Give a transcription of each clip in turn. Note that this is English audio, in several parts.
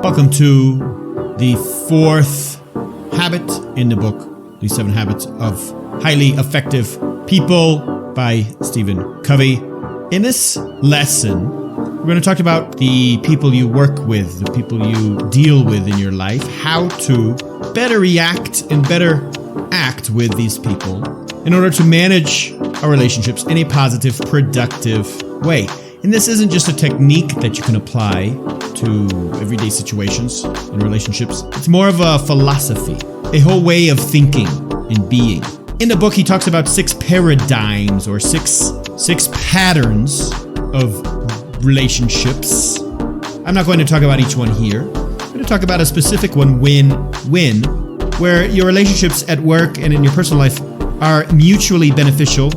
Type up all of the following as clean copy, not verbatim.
Welcome to the fourth habit in the book, The 7 Habits of Highly Effective People by Stephen Covey. In this lesson, we're going to talk about the people you work with, the people you deal with in your life, how to better react and better act with these people in order to manage our relationships in a positive, productive way. And this isn't just a technique that you can apply to everyday situations and relationships. It's more of a philosophy, a whole way of thinking and being. In the book, he talks about 6 paradigms or six patterns of relationships. I'm not going to talk about each one here. I'm going to talk about a specific one, win-win, where your relationships at work and in your personal life are mutually beneficial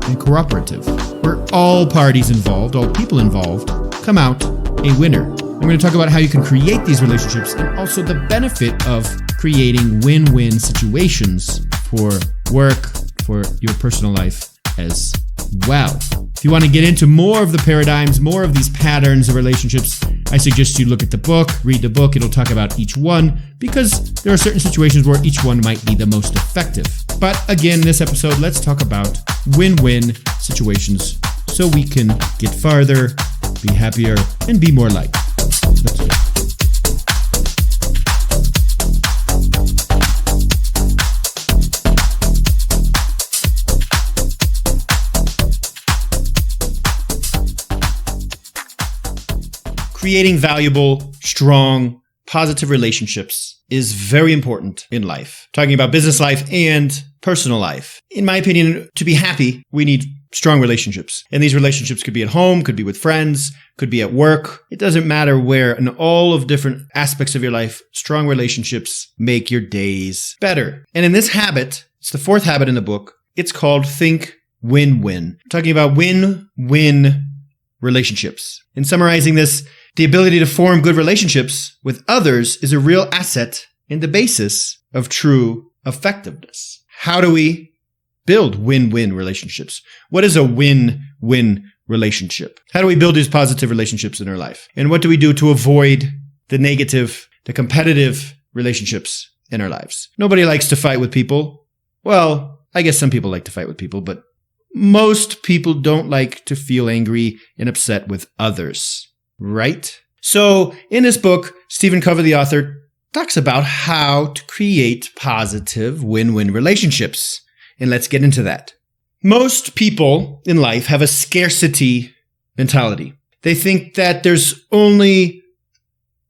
and cooperative, where all parties involved, all people involved, come out a winner. I'm going to talk about how you can create these relationships and also the benefit of creating win-win situations for work, for your personal life as well. If you want to get into more of the paradigms, more of these patterns of relationships, I suggest you look at the book, read the book. It'll talk about each one because there are certain situations where each one might be the most effective. But again, in this episode, let's talk about win-win situations so we can get farther, be happier, and be more liked. Let's do it. Creating valuable, strong, positive relationships is very important in life. Talking about business life and personal life. In my opinion, to be happy, we need strong relationships. And these relationships could be at home, could be with friends, could be at work. It doesn't matter where. In all of different aspects of your life, strong relationships make your days better. And in this habit, it's the 4th habit in the book. It's called Think Win-Win. Talking about win-win relationships. In summarizing this, the ability to form good relationships with others is a real asset and the basis of true effectiveness. How do we build win-win relationships? What is a win-win relationship? How do we build these positive relationships in our life? And what do we do to avoid the negative, the competitive relationships in our lives? Nobody likes to fight with people. Well, I guess some people like to fight with people, but most people don't like to feel angry and upset with others. Right? So in this book, Stephen Covey, the author, talks about how to create positive win-win relationships. And let's get into that. Most people in life have a scarcity mentality. They think that there's only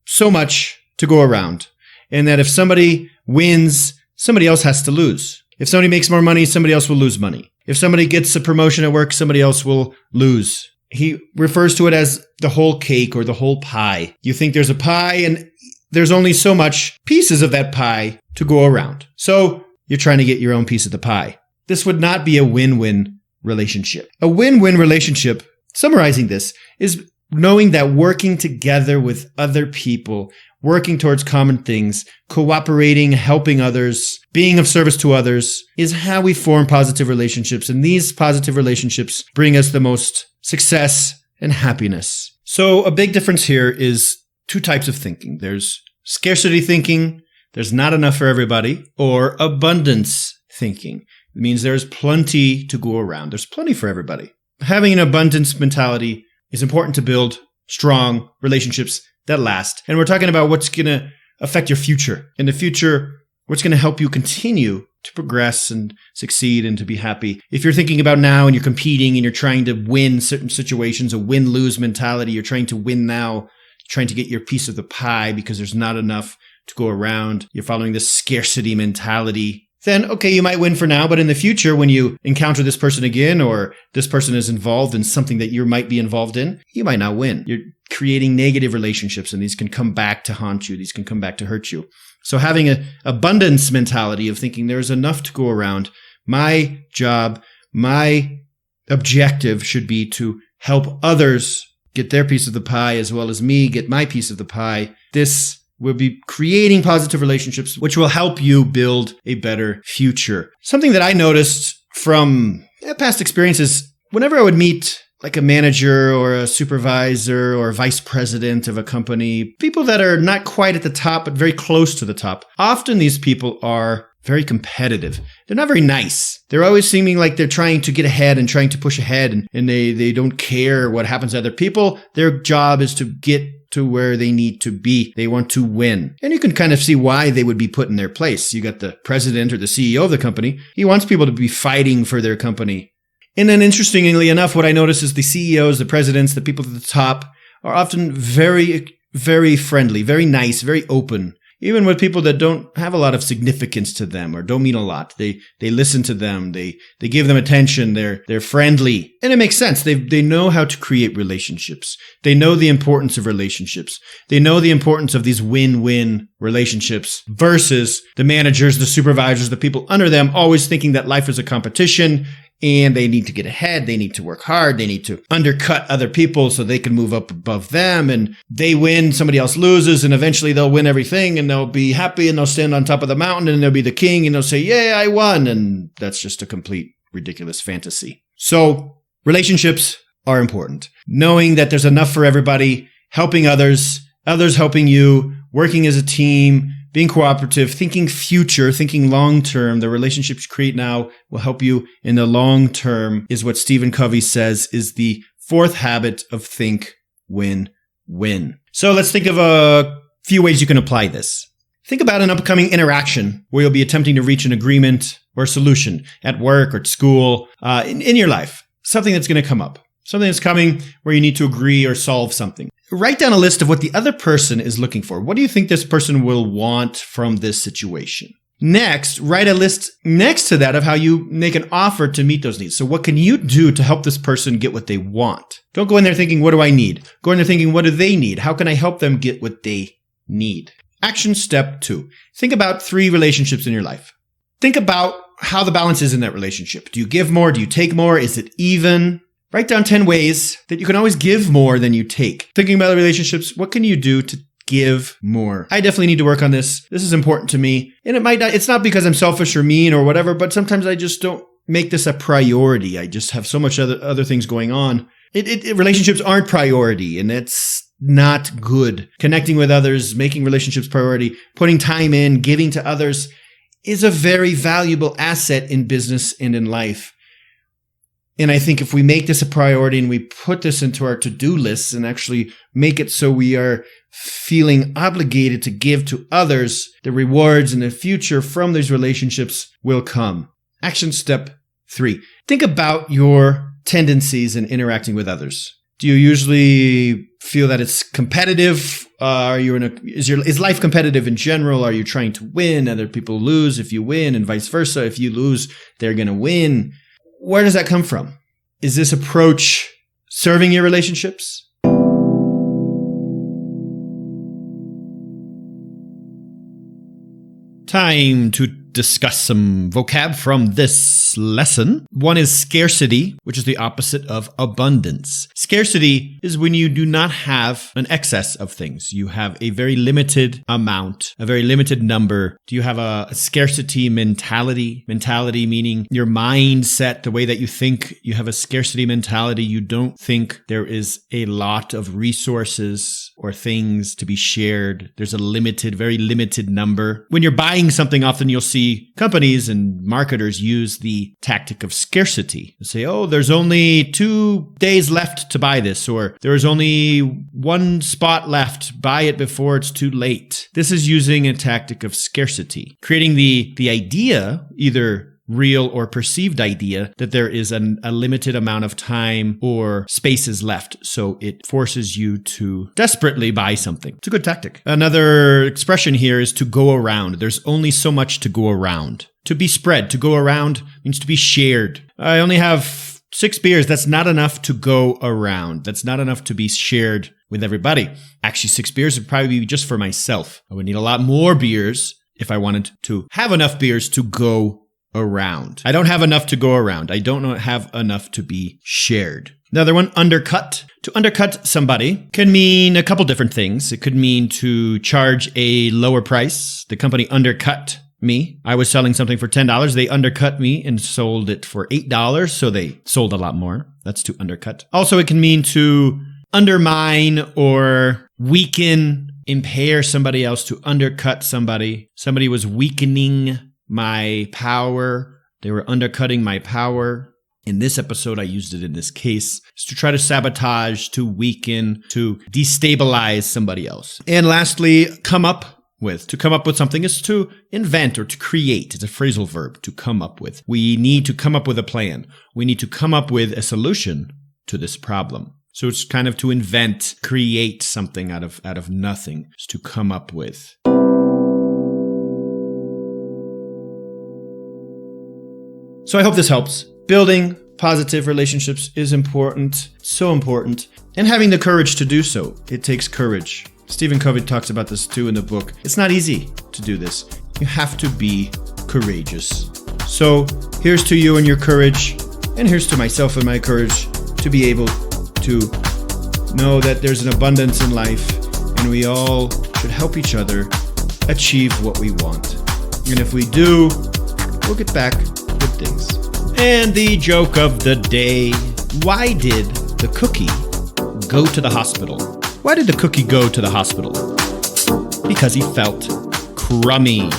so much to go around, and that if somebody wins, somebody else has to lose. If somebody makes more money, somebody else will lose money. If somebody gets a promotion at work, somebody else will lose. He refers to it as the whole cake or the whole pie. You think there's a pie and there's only so much pieces of that pie to go around. So you're trying to get your own piece of the pie. This would not be a win-win relationship. A win-win relationship, summarizing this, is knowing that working together with other people, working towards common things, cooperating, helping others, being of service to others is how we form positive relationships. And these positive relationships bring us the most success and happiness. So a big difference here is 2 types of thinking. There's scarcity thinking, there's not enough for everybody, or abundance thinking. It means there's plenty to go around. There's plenty for everybody. Having an abundance mentality is important to build strong relationships that last. And we're talking about what's going to affect your future. In the future, what's going to help you continue to progress and succeed and to be happy. If you're thinking about now and you're competing and you're trying to win certain situations, a win-lose mentality, you're trying to win now, trying to get your piece of the pie because there's not enough to go around, you're following this scarcity mentality, then okay, you might win for now, but in the future, when you encounter this person again or this person is involved in something that you might be involved in, you might not win. You're creating negative relationships and these can come back to haunt you. These can come back to hurt you. So having an abundance mentality of thinking there's enough to go around, my job, my objective should be to help others get their piece of the pie as well as me get my piece of the pie. This will be creating positive relationships, which will help you build a better future. Something that I noticed from past experiences, whenever I would meet like a manager or a supervisor or a vice president of a company, people that are not quite at the top, but very close to the top, often these people are very competitive. They're not very nice. They're always seeming like they're trying to get ahead and trying to push ahead, and they don't care what happens to other people. Their job is to get to where they need to be. They want to win. And you can kind of see why they would be put in their place. You got the president or the CEO of the company. He wants people to be fighting for their company. And then interestingly enough, what I notice is the CEOs, the presidents, the people at the top are often very, very friendly, very nice, very open. Even with people that don't have a lot of significance to them or don't mean a lot. They listen to them. They give them attention. They're friendly. And it makes sense. They know how to create relationships. They know the importance of relationships. They know the importance of these win-win relationships versus the managers, the supervisors, the people under them always thinking that life is a competition and they need to get ahead. They need to work hard. They need to undercut other people so they can move up above them. And they win, somebody else loses, and eventually they'll win everything and they'll be happy and they'll stand on top of the mountain and they'll be the king and they'll say, yeah, I won. And that's just a complete ridiculous fantasy. So relationships are important. Knowing that there's enough for everybody, helping others, others helping you, working as a team, being cooperative, thinking future, thinking long-term. The relationships you create now will help you in the long term is what Stephen Covey says is the fourth habit of think, win, win. So let's think of a few ways you can apply this. Think about an upcoming interaction where you'll be attempting to reach an agreement or a solution at work or at school, in your life. Something that's going to come up. Something that's coming where you need to agree or solve something. Write down a list of what the other person is looking for. What do you think this person will want from this situation? Next, write a list next to that of how you make an offer to meet those needs. So what can you do to help this person get what they want? Don't go in there thinking, what do I need? Go in there thinking, what do they need? How can I help them get what they need? Action step 2. Think about 3 relationships in your life. Think about how the balance is in that relationship. Do you give more? Do you take more? Is it even? Write down 10 ways that you can always give more than you take. Thinking about the relationships, what can you do to give more? I definitely need to work on this. This is important to me. And it's not because I'm selfish or mean or whatever, but sometimes I just don't make this a priority. I just have so much other things going on. Relationships aren't priority, and it's not good. Connecting with others, making relationships priority, putting time in, giving to others is a very valuable asset in business and in life. And I think if we make this a priority and we put this into our to-do lists and actually make it so we are feeling obligated to give to others, the rewards in the future from these relationships will come. Action step 3. Think about your tendencies in interacting with others. Do you usually feel that it's competitive? Is life competitive in general? Are you trying to win? Other people lose if you win, and vice versa. If you lose, they're going to win. Where does that come from? Is this approach serving your relationships? Time to discuss some vocab from this lesson. One is scarcity, which is the opposite of abundance. Scarcity is when you do not have an excess of things. You have a very limited amount, a very limited number. Do you have a scarcity mentality? Mentality meaning your mindset, the way that you think. You have a scarcity mentality. You don't think there is a lot of resources or things to be shared. There's a limited, very limited number. When you're buying something, often you'll see companies and marketers use the tactic of scarcity. They say, oh, there's only 2 days left to buy this, or there's only 1 spot left. Buy it before it's too late. This is using a tactic of scarcity, creating the idea, either real or perceived idea, that there is a limited amount of time or spaces left. So it forces you to desperately buy something. It's a good tactic. Another expression here is to go around. There's only so much to go around. To be spread, to go around means to be shared. I only have 6 beers. That's not enough to go around. That's not enough to be shared with everybody. Actually, 6 beers would probably be just for myself. I would need a lot more beers if I wanted to have enough beers to go around. I don't have enough to go around. I don't have enough to be shared. Another one, undercut. To undercut somebody can mean a couple different things. It could mean to charge a lower price. The company undercut me. I was selling something for $10. They undercut me and sold it for $8, so they sold a lot more. That's to undercut. Also, it can mean to undermine or weaken, impair somebody else, to undercut somebody. Somebody was weakening my power. They were undercutting my power. In this episode, I used it in this case. It's to try to sabotage, to weaken, to destabilize somebody else. And lastly, come up with. To come up with something is to invent or to create. It's a phrasal verb, to come up with. We need to come up with a plan. We need to come up with a solution to this problem. So it's kind of to invent, create something out of nothing. It's to come up with. So I hope this helps. Building positive relationships is important, so important. And having the courage to do so. It takes courage. Stephen Covey talks about this too in the book. It's not easy to do this. You have to be courageous. So here's to you and your courage, and here's to myself and my courage to be able to know that there's an abundance in life, and we all should help each other achieve what we want. And if we do, we'll get back with things. And the joke of the day. Why did the cookie go to the hospital? Why did the cookie go to the hospital? Because he felt crummy.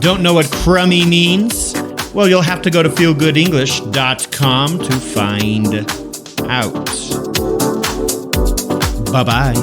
Don't know what crummy means? Well, you'll have to go to feelgoodenglish.com to find out. Bye-bye.